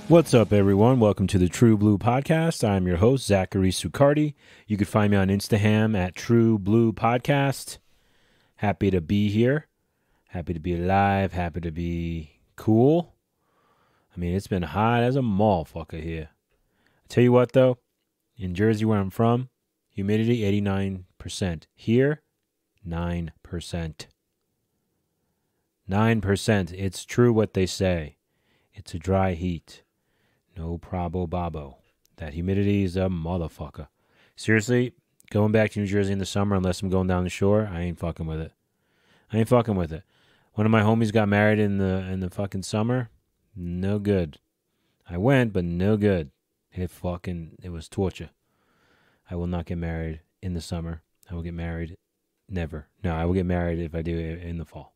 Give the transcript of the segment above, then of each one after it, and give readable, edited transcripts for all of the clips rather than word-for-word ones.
What's up, everyone? Welcome to the True Blue Podcast. I'm your host, Zachary Sucardi. You can find me on Instagram at True Blue Podcast. Happy to be here. Happy to be alive. Happy to be cool. I mean, it's been hot as a motherfucker here. I tell you what, though, in Jersey, where I'm from, humidity 89%. Here, 9%. 9%. It's true what they say. It's a dry heat. No probo babo. That humidity is a motherfucker. Seriously, going back to New Jersey in the summer, unless I'm going down the shore, I ain't fucking with it. One of my homies got married in the fucking summer. No good. I went, but no good. It was torture. I will not get married in the summer. I will get married never. No, I will get married if I do it in the fall.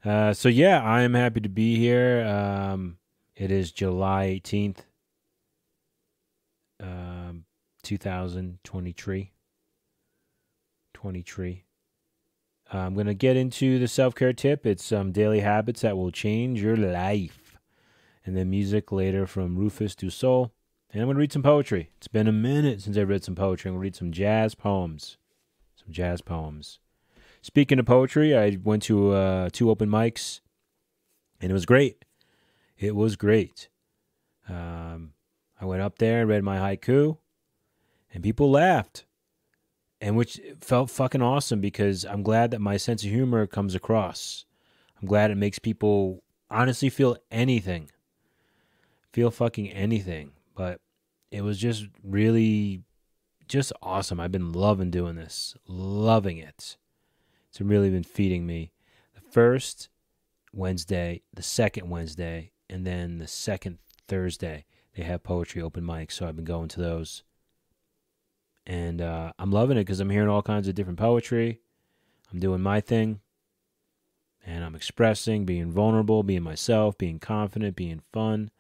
So yeah, I am happy to be here. It is July 18th, 2023. I'm going to get into the self-care tip. It's some daily habits that will change your life. And then music later from Rufus Du Sol. And I'm going to read some poetry. It's been a minute since I've read some poetry. I'm going to read some jazz poems. Speaking of poetry, I went to 2 open mics, and it was great. I went up there and read my haiku, and people laughed, and which felt fucking awesome because I'm glad that my sense of humor comes across. I'm glad it makes people honestly feel fucking anything. But it was just really just awesome. I've been loving doing this, loving it. It's really been feeding me. The first Wednesday, the second Wednesday, and then the second Thursday, they have poetry open mics, so I've been going to those. And I'm loving it because I'm hearing all kinds of different poetry. I'm doing my thing, and I'm expressing, being vulnerable, being myself, being confident, being fun,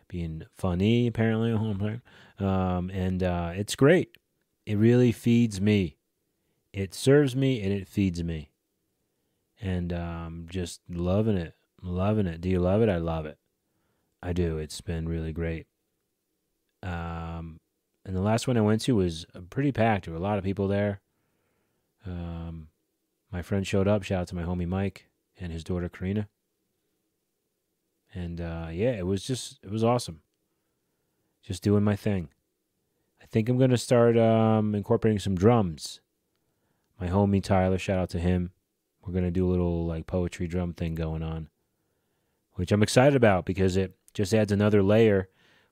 being funny, apparently. And it's great. It really feeds me. It serves me, and it feeds me. And just loving it. Do you love it? I love it. I do. It's been really great. And the last one I went to was pretty packed. There were a lot of people there. My friend showed up. Shout out to my homie Mike and his daughter Karina. And yeah, it was awesome. Just doing my thing. I think I'm going to start incorporating some drums. My homie Tyler, shout out to him. We're going to do a little like poetry drum thing going on, which I'm excited about because it just adds another layer.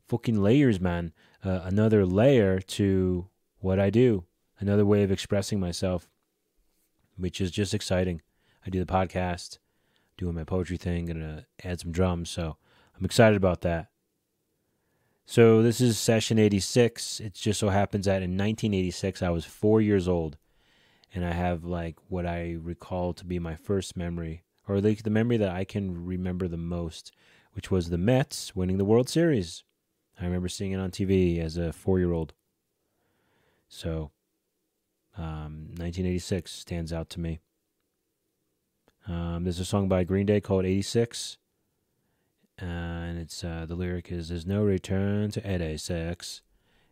Fucking layers, man. Another layer to what I do. Another way of expressing myself, which is just exciting. I do the podcast, doing my poetry thing, going to add some drums, so I'm excited about that. So this is session 86. It just so happens that in 1986, I was 4 years old, and I have like what I recall to be my first memory, or like the memory that I can remember the most, which was the Mets winning the World Series. I remember seeing it on TV as a 4-year-old. So, 1986 stands out to me. There's a song by Green Day called 86. And it's the lyric is, "There's no return to 86."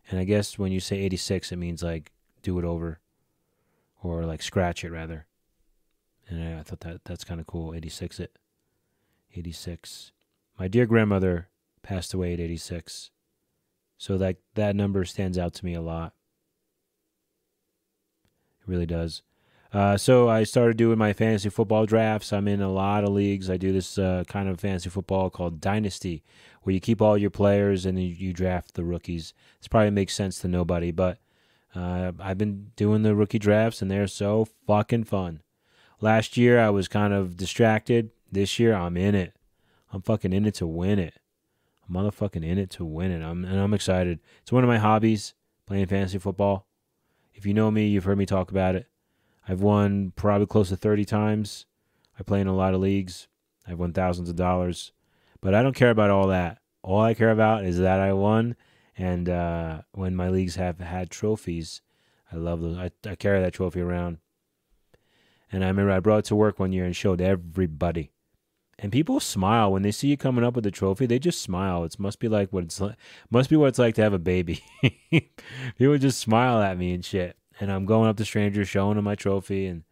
And I guess when you say 86, it means like do it over. Or like scratch it, rather. And I thought that's kind of cool. 86 it. 86. My dear grandmother passed away at 86. So that number stands out to me a lot. It really does. So I started doing my fantasy football drafts. I'm in a lot of leagues. I do this kind of fantasy football called Dynasty, where you keep all your players and then you draft the rookies. This probably makes sense to nobody, but I've been doing the rookie drafts, and they're so fucking fun. Last year, I was kind of distracted. This year, I'm in it. I'm fucking in it to win it. I'm motherfucking in it to win it. I'm excited. It's one of my hobbies, playing fantasy football. If you know me, you've heard me talk about it. I've won probably close to 30 times. I play in a lot of leagues. I've won thousands of dollars. But I don't care about all that. All I care about is that I won. And when my leagues have had trophies, I love those. I carry that trophy around. And I remember I brought it to work one year and showed everybody. And people smile when they see you coming up with a trophy. They just smile. It must be like what it's like. Must be what it's like to have a baby. People just smile at me and shit. And I'm going up to strangers, showing them my trophy, and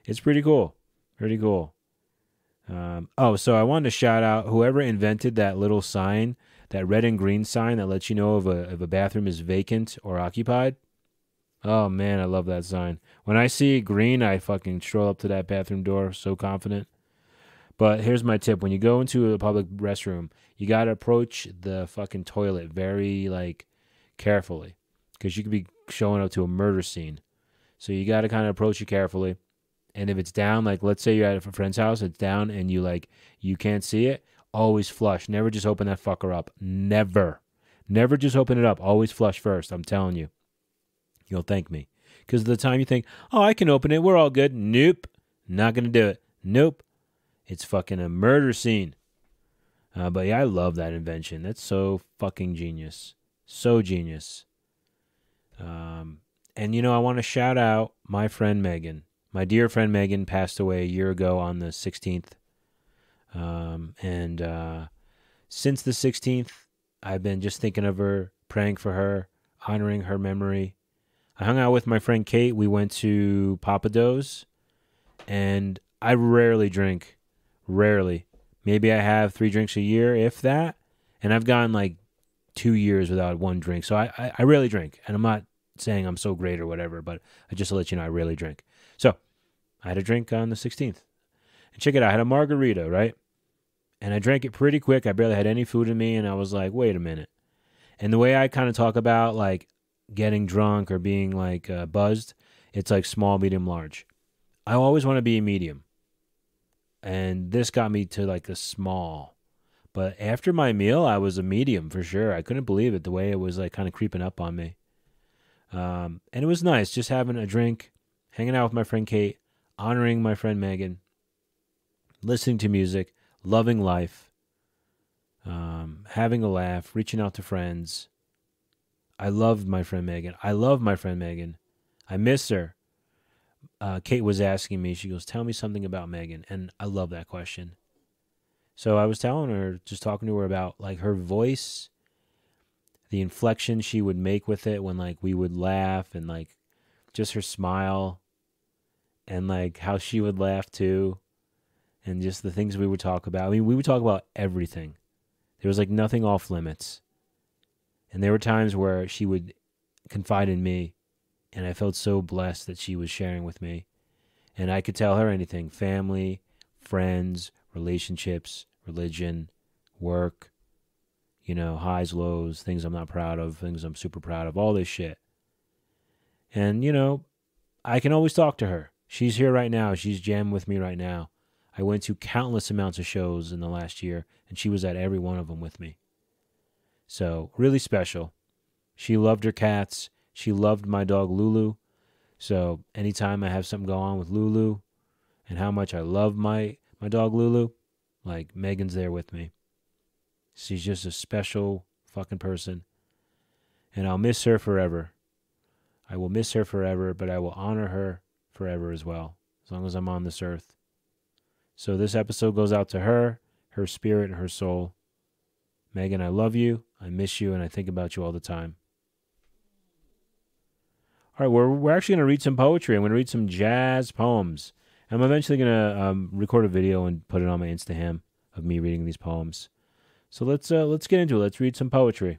it's pretty cool. Pretty cool. So I wanted to shout out whoever invented that little sign, that red and green sign that lets you know if a bathroom is vacant or occupied. Oh man, I love that sign. When I see green, I fucking stroll up to that bathroom door, so confident. But here's my tip: when you go into a public restroom, you gotta approach the fucking toilet very like carefully, because you could be showing up to a murder scene. So you gotta kind of approach it carefully. And if it's down, like let's say you're at a friend's house, it's down, and you can't see it. Always flush. Never just open that fucker up. Never just open it up. Always flush first. I'm telling you. You'll thank me. Because the time you think, oh, I can open it, we're all good. Nope. Not going to do it. Nope. It's fucking a murder scene. But yeah, I love that invention. That's so fucking genius. So genius. And I want to shout out my friend Megan. My dear friend Megan passed away a year ago on the 16th. Since the 16th, I've been just thinking of her, praying for her, honoring her memory. I hung out with my friend Kate. We went to Papa Do's, and I rarely drink. Rarely. Maybe I have 3 drinks a year, if that. And I've gone like 2 years without one drink. So I rarely drink. And I'm not saying I'm so great or whatever, but just to let you know, I rarely drink. So I had a drink on the 16th. And check it out. I had a margarita, right? And I drank it pretty quick. I barely had any food in me. And I was like, wait a minute. And the way I kind of talk about like getting drunk or being like buzzed, it's like small, medium, large. I always want to be a medium. And this got me to like a small. But after my meal, I was a medium for sure. I couldn't believe it, the way it was like kind of creeping up on me. And it was nice just having a drink, hanging out with my friend Kate, honoring my friend Megan, listening to music, loving life, having a laugh, reaching out to friends. I loved my friend Megan. I miss her. Kate was asking me, she goes, tell me something about Megan. And I love that question. So I was telling her, just talking to her about like her voice, the inflection she would make with it when like we would laugh, and like just her smile, and like how she would laugh too, and just the things we would talk about. I mean, we would talk about everything. There was like nothing off limits. And there were times where she would confide in me, and I felt so blessed that she was sharing with me. And I could tell her anything: family, friends, relationships, religion, work, highs, lows, things I'm not proud of, things I'm super proud of, all this shit. And, I can always talk to her. She's here right now. She's jamming with me right now. I went to countless amounts of shows in the last year, and she was at every one of them with me. So, really special. She loved her cats. She loved my dog Lulu. So, anytime I have something go on with Lulu and how much I love my dog Lulu, like Megan's there with me. She's just a special fucking person. And I'll miss her forever. I will miss her forever, but I will honor her forever as well, as long as I'm on this earth. So this episode goes out to her, her spirit, and her soul. Megan, I love you, I miss you, and I think about you all the time. All right, we're actually going to read some poetry. I'm going to read some jazz poems. I'm eventually going to record a video and put it on my Instagram of me reading these poems. So let's get into it. Let's read some poetry.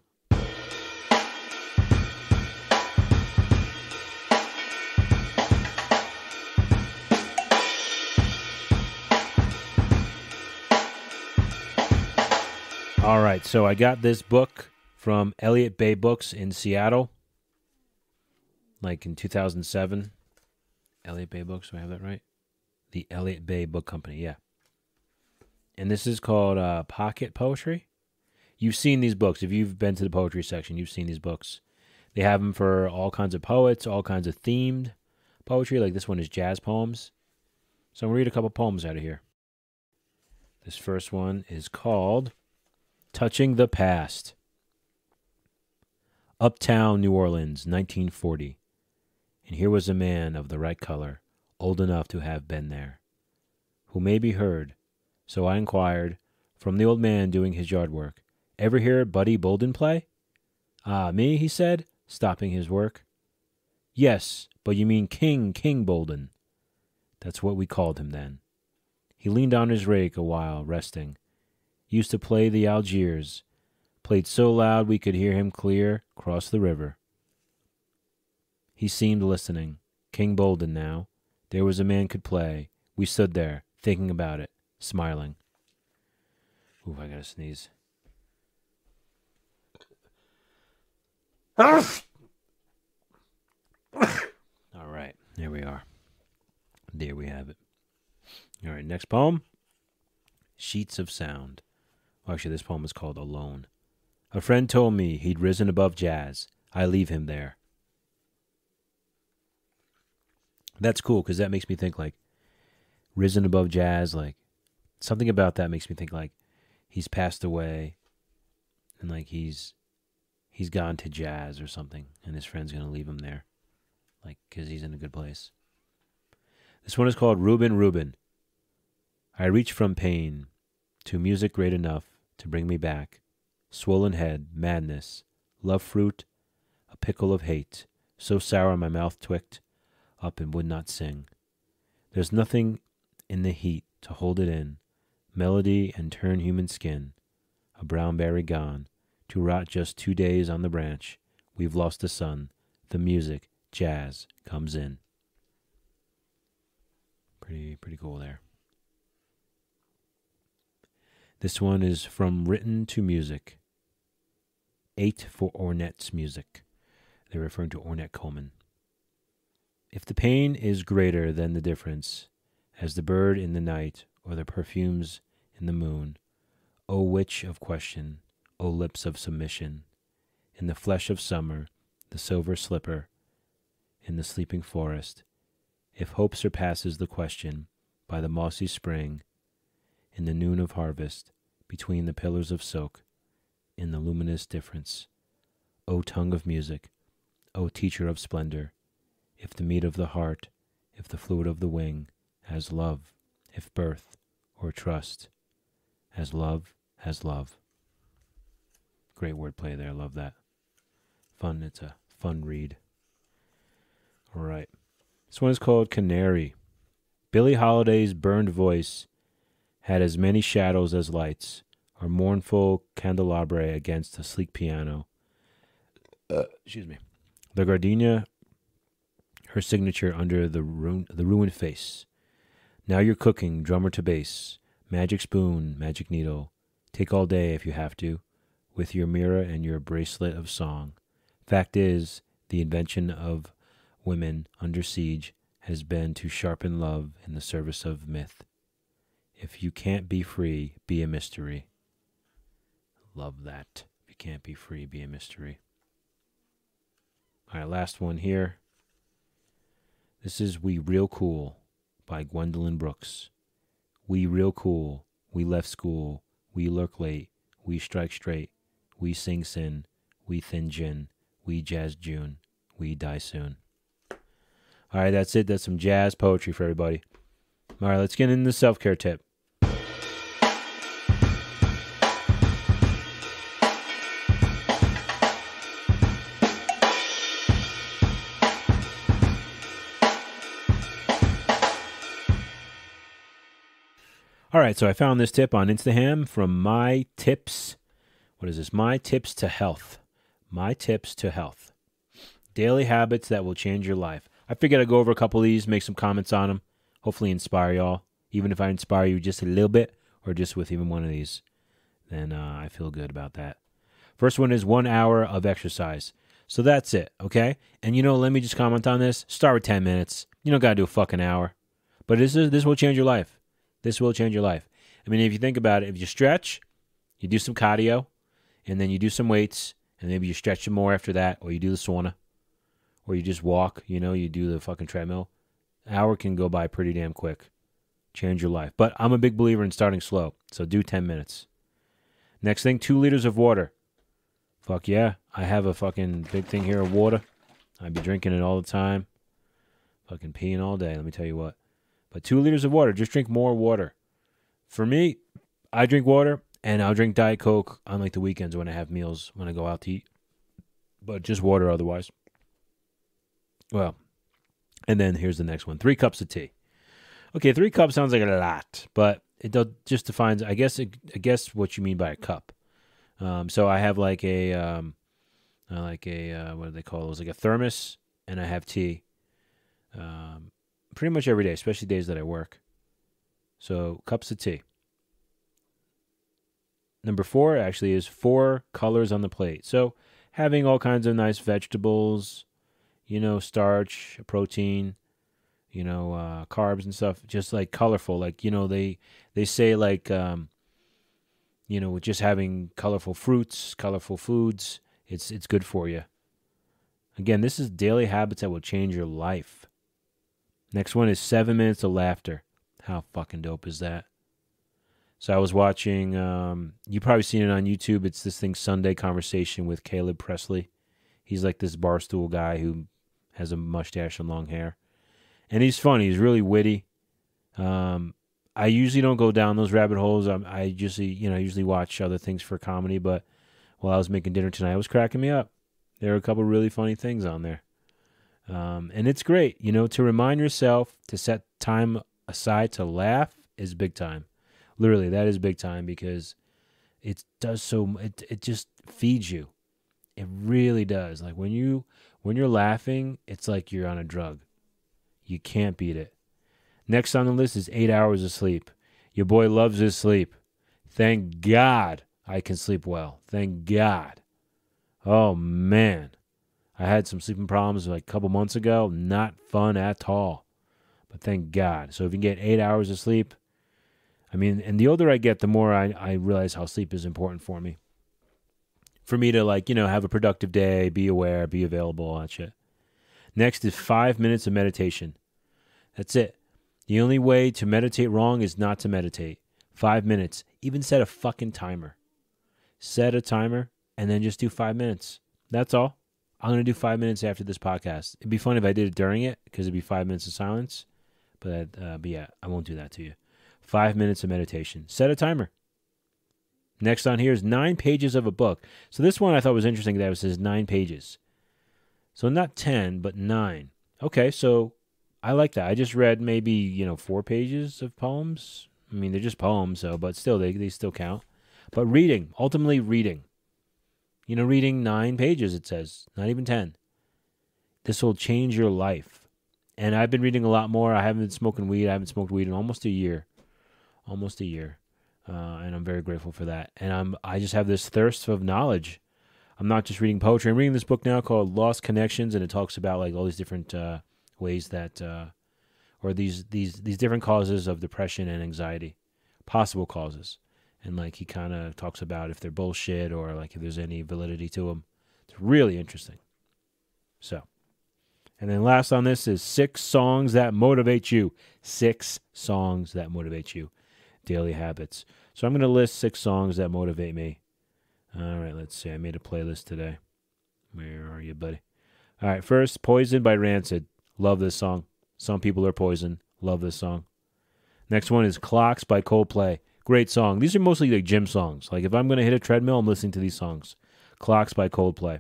All right, so I got this book from Elliott Bay Books in Seattle, like in 2007. Elliott Bay Books, do I have that right? The Elliott Bay Book Company, yeah. And this is called Pocket Poetry. You've seen these books. If you've been to the poetry section, you've seen these books. They have them for all kinds of poets, all kinds of themed poetry. Like this one is jazz poems. So I'm going to read a couple poems out of here. This first one is called Touching the Past. Uptown New Orleans, 1940. And here was a man of the right color, old enough to have been there, who maybe heard So I inquired from the old man doing his yard work, "Ever hear Buddy Bolden play?" "Ah, me?" he said, stopping his work. "Yes, but you mean King Bolden." That's what we called him then. He leaned on his rake a while, resting. Used to play the Algiers. Played so loud we could hear him clear across the river. He seemed listening. King Bolden now. There was a man could play. We stood there, thinking about it, smiling. Ooh, I gotta sneeze. All right, there we are. There we have it. All right, next poem. Sheets of Sound. Well, actually, this poem is called Alone. A friend told me he'd risen above jazz. I leave him there. That's cool, because that makes me think, like, risen above jazz, like, something about that makes me think, like, he's passed away, and, like, he's gone to jazz or something, and his friend's going to leave him there, like, because he's in a good place. This one is called Reuben. I reach from pain to music great enough to bring me back. Swollen head, madness, love fruit, a pickle of hate, so sour my mouth twicked up and would not sing. There's nothing in the heat to hold it in, melody and turn human skin. A brown berry gone, to rot just 2 days on the branch. We've lost the sun, the music, jazz, comes in. Pretty cool there. This one is from Written to Music. 8 for Ornette's music. They're referring to Ornette Coleman. If the pain is greater than the difference, as the bird in the night or the perfumes in the moon, O witch of question, O lips of submission, in the flesh of summer, the silver slipper, in the sleeping forest, if hope surpasses the question, by the mossy spring, in the noon of harvest, between the pillars of silk, in the luminous difference, O tongue of music, O teacher of splendor, if the meat of the heart, if the fluid of the wing, as love, if birth or trust, as love, as love. Great wordplay there, love that. Fun, it's a fun read. All right. This one is called Canary. Billie Holiday's burned voice had as many shadows as lights, or mournful candelabra against a sleek piano. Excuse me. The gardenia, her signature under the ruined face. Now you're cooking, drummer to bass, magic spoon, magic needle. Take all day if you have to, with your mirror and your bracelet of song. Fact is, the invention of women under siege has been to sharpen love in the service of myth. If you can't be free, be a mystery. Love that. If you can't be free, be a mystery. All right, last one here. This is We Real Cool by Gwendolyn Brooks. We real cool. We left school. We lurk late. We strike straight. We sing sin. We thin gin. We jazz June. We die soon. All right, that's it. That's some jazz poetry for everybody. All right, let's get into the self-care tip. All right, so I found this tip on Instagram from My Tips. What is this? My Tips to Health. My Tips to Health. Daily habits that will change your life. I figured I'd go over a couple of these, make some comments on them, hopefully inspire y'all. Even if I inspire you just a little bit, or just with even one of these, then I feel good about that. First one is 1 hour of exercise. So that's it, okay? And let me just comment on this. Start with 10 minutes. You don't got to do a fucking hour. But this will change your life. This will change your life. I mean, if you think about it, if you stretch, you do some cardio, and then you do some weights, and maybe you stretch some more after that, or you do the sauna, or you just walk, you do the fucking treadmill. An hour can go by pretty damn quick. Change your life. But I'm a big believer in starting slow, so do 10 minutes. Next thing, 2 liters of water. Fuck yeah. I have a fucking big thing here of water. I be drinking it all the time. Fucking peeing all day, let me tell you what. But 2 liters of water. Just drink more water. For me, I drink water, and I'll drink Diet Coke on like the weekends when I have meals, when I go out to eat. But just water otherwise. Well, and then here's the next one. 3 cups of tea. Okay, 3 cups sounds like a lot, but it just defines, I guess what you mean by a cup. So I have like a what do they call those? Like a thermos, and I have tea. Pretty much every day, especially days that I work. So cups of tea. Number 4 actually is 4 colors on the plate. So having all kinds of nice vegetables, starch, protein, carbs and stuff, just like colorful. Like, they say like, with just having colorful fruits, colorful foods, it's good for you. Again, this is daily habits that will change your life. Next one is 7 minutes of laughter. How fucking dope is that? So I was watching, you've probably seen it on YouTube. It's this thing, Sunday Conversation with Caleb Presley. He's like this barstool guy who has a mustache and long hair. And he's funny. He's really witty. I usually don't go down those rabbit holes. I usually watch other things for comedy. But while I was making dinner tonight, it was cracking me up. There are a couple really funny things on there. And it's great, to remind yourself to set time aside to laugh is big time. Literally, that is big time because it just feeds you. It really does. Like when you're laughing, it's like you're on a drug. You can't beat it. Next on the list is 8 hours of sleep. Your boy loves his sleep. Thank God I can sleep well. Thank God. Oh, man. I had some sleeping problems like a couple months ago. Not fun at all. But thank God. So if you get 8 hours of sleep, and the older I get, the more I realize how sleep is important for me. For me to have a productive day, be aware, be available, all that shit. Next is 5 minutes of meditation. That's it. The only way to meditate wrong is not to meditate. 5 minutes. Even set a fucking timer. Set a timer and then just do 5 minutes. That's all. I'm going to do 5 minutes after this podcast. It'd be fun if I did it during it because it'd be 5 minutes of silence. But yeah, I won't do that to you. 5 minutes of meditation. Set a timer. Next on here is 9 pages of a book. So this one I thought was interesting that it says 9 pages. So not 10, but 9. Okay, so I like that. I just read maybe, 4 pages of poems. They're just poems, but still, they still count. But reading, ultimately reading. Reading 9 pages, it says. Not even 10. This will change your life. And I've been reading a lot more. I haven't been smoking weed. I haven't smoked weed in almost a year. And I'm very grateful for that. And I just have this thirst of knowledge. I'm not just reading poetry. I'm reading this book now called Lost Connections, and it talks about like all these different ways that, or these different causes of depression and anxiety, possible causes. And like he kind of talks about if they're bullshit or like if there's any validity to them. It's really interesting. So, and then last on this is 6 songs that motivate you. 6 songs that motivate you. Daily habits. So I'm going to list 6 songs that motivate me. All right, let's see. I made a playlist today. Where are you, buddy? All right, first, Poison by Rancid. Love this song. Some people are poison. Love this song. Next one is Clocks by Coldplay. Great song. These are mostly like gym songs. Like if I'm going to hit a treadmill, I'm listening to these songs. Clocks by Coldplay.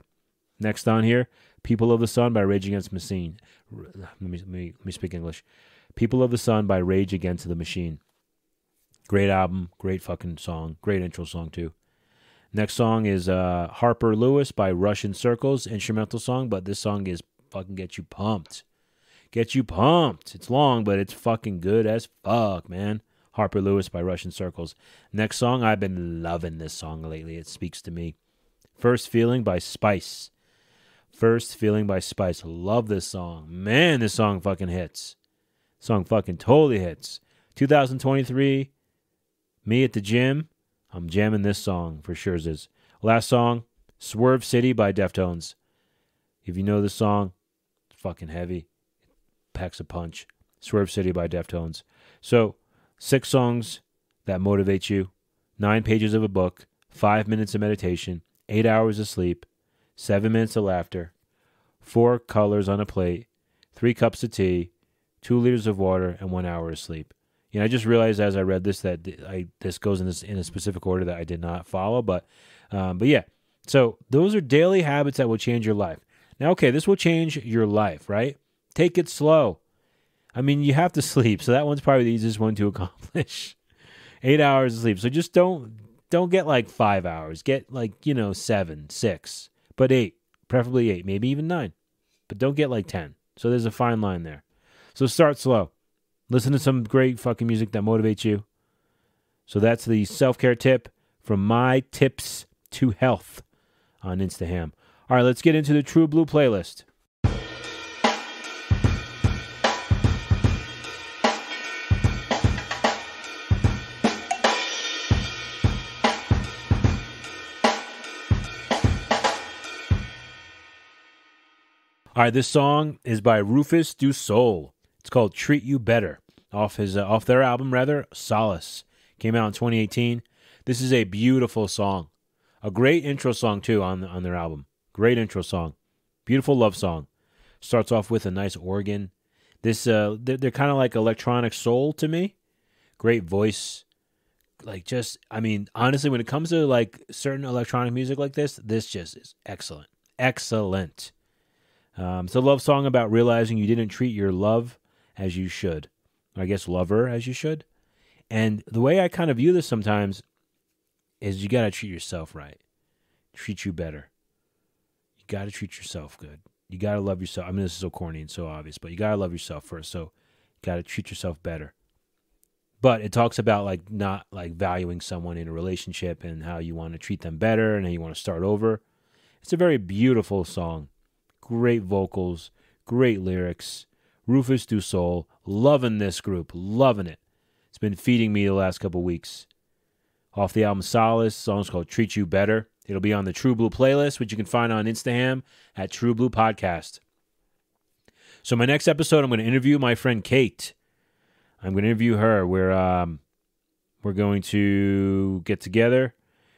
Next on here, People of the Sun by Rage Against the Machine. Let me speak English. People of the Sun by Rage Against the Machine. Great album, great fucking song, great intro song too. Next song is Harper Lewis by Russian Circles, instrumental song, but this song is fucking get you pumped. Get you pumped. It's long, but it's fucking good as fuck, man. Harper Lewis by Russian Circles. Next song, I've been loving this song lately. It speaks to me. First Feeling by Spice. First Feeling by Spice. Love this song. Man, this song fucking hits. Song fucking totally hits. 2023, me at the gym, I'm jamming this song for sure. Last song, Swerve City by Deftones. If you know this song, it's fucking heavy. It packs a punch. Swerve City by Deftones. So, 6 songs that motivate you, 9 pages of a book, 5 minutes of meditation, 8 hours of sleep, 7 minutes of laughter, 4 colors on a plate, 3 cups of tea, 2 liters of water, and 1 hour of sleep. You know, I just realized as I read this that this goes in a specific order that I did not follow. But yeah. So those are daily habits that will change your life. Now, okay, this will change your life, right? Take it slow. I mean, you have to sleep, so that one's probably the easiest one to accomplish. 8 hours of sleep. So just don't get like 5 hours. Get like, 7, 6, but 8, preferably 8, maybe even 9. But don't get like 10. So there's a fine line there. So start slow. Listen to some great fucking music that motivates you. So that's the self-care tip from My Tips to Health on Instaham. All right, let's get into the True Blue playlist. All right, this song is by Rufus Du Sol. It's called "Treat You Better" off their album, Solace. Came out in 2018. This is a beautiful song, a great intro song too on their album. Great intro song, beautiful love song. Starts off with a nice organ. This they're kind of like electronic soul to me. Great voice, honestly, when it comes to like certain electronic music like this just is excellent, excellent. It's a love song about realizing you didn't treat your love as you should. I guess lover as you should. And the way I kind of view this sometimes is you got to treat yourself right. Treat you better. You got to treat yourself good. You got to love yourself. I mean, this is so corny and so obvious, but you got to love yourself first. So you got to treat yourself better. But it talks about like not like valuing someone in a relationship and how you want to treat them better and how you want to start over. It's a very beautiful song. Great vocals, great lyrics. Rufus Du Sol, loving this group, loving it. It's been feeding me the last couple weeks. Off the album Solace, the song's called "Treat You Better." It'll be on the True Blue playlist, which you can find on Instagram at True Blue Podcast. So my next episode, I'm going to interview my friend Kate. I'm going to interview her. We're going to get together.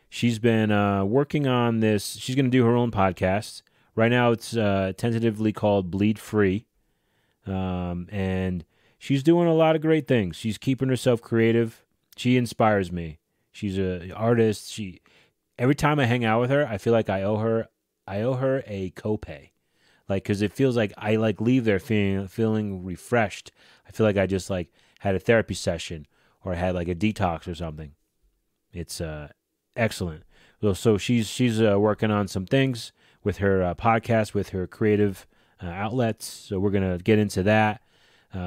She's been working on this. She's going to do her own podcast. Right now, it's tentatively called Bleed Free, and she's doing a lot of great things. She's keeping herself creative. She inspires me. She's an artist. Every time I hang out with her, I feel like I owe her a copay, because it feels like I leave there feeling refreshed. I feel like I just had a therapy session or I had a detox or something. It's excellent. So she's working on some things with her podcast, with her creative outlets. So we're going to get into that.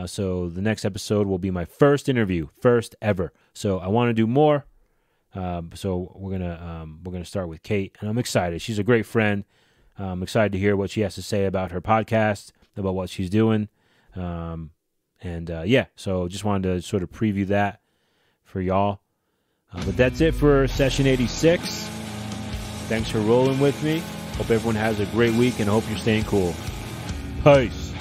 So the next episode will be my first interview, first ever. So I want to do more. So we're gonna start with Kate, and I'm excited. She's a great friend. I'm excited to hear what she has to say about her podcast, about what she's doing. So just wanted to sort of preview that for y'all. But that's it for session 86. Thanks for rolling with me. Hope everyone has a great week and hope you're staying cool. Peace.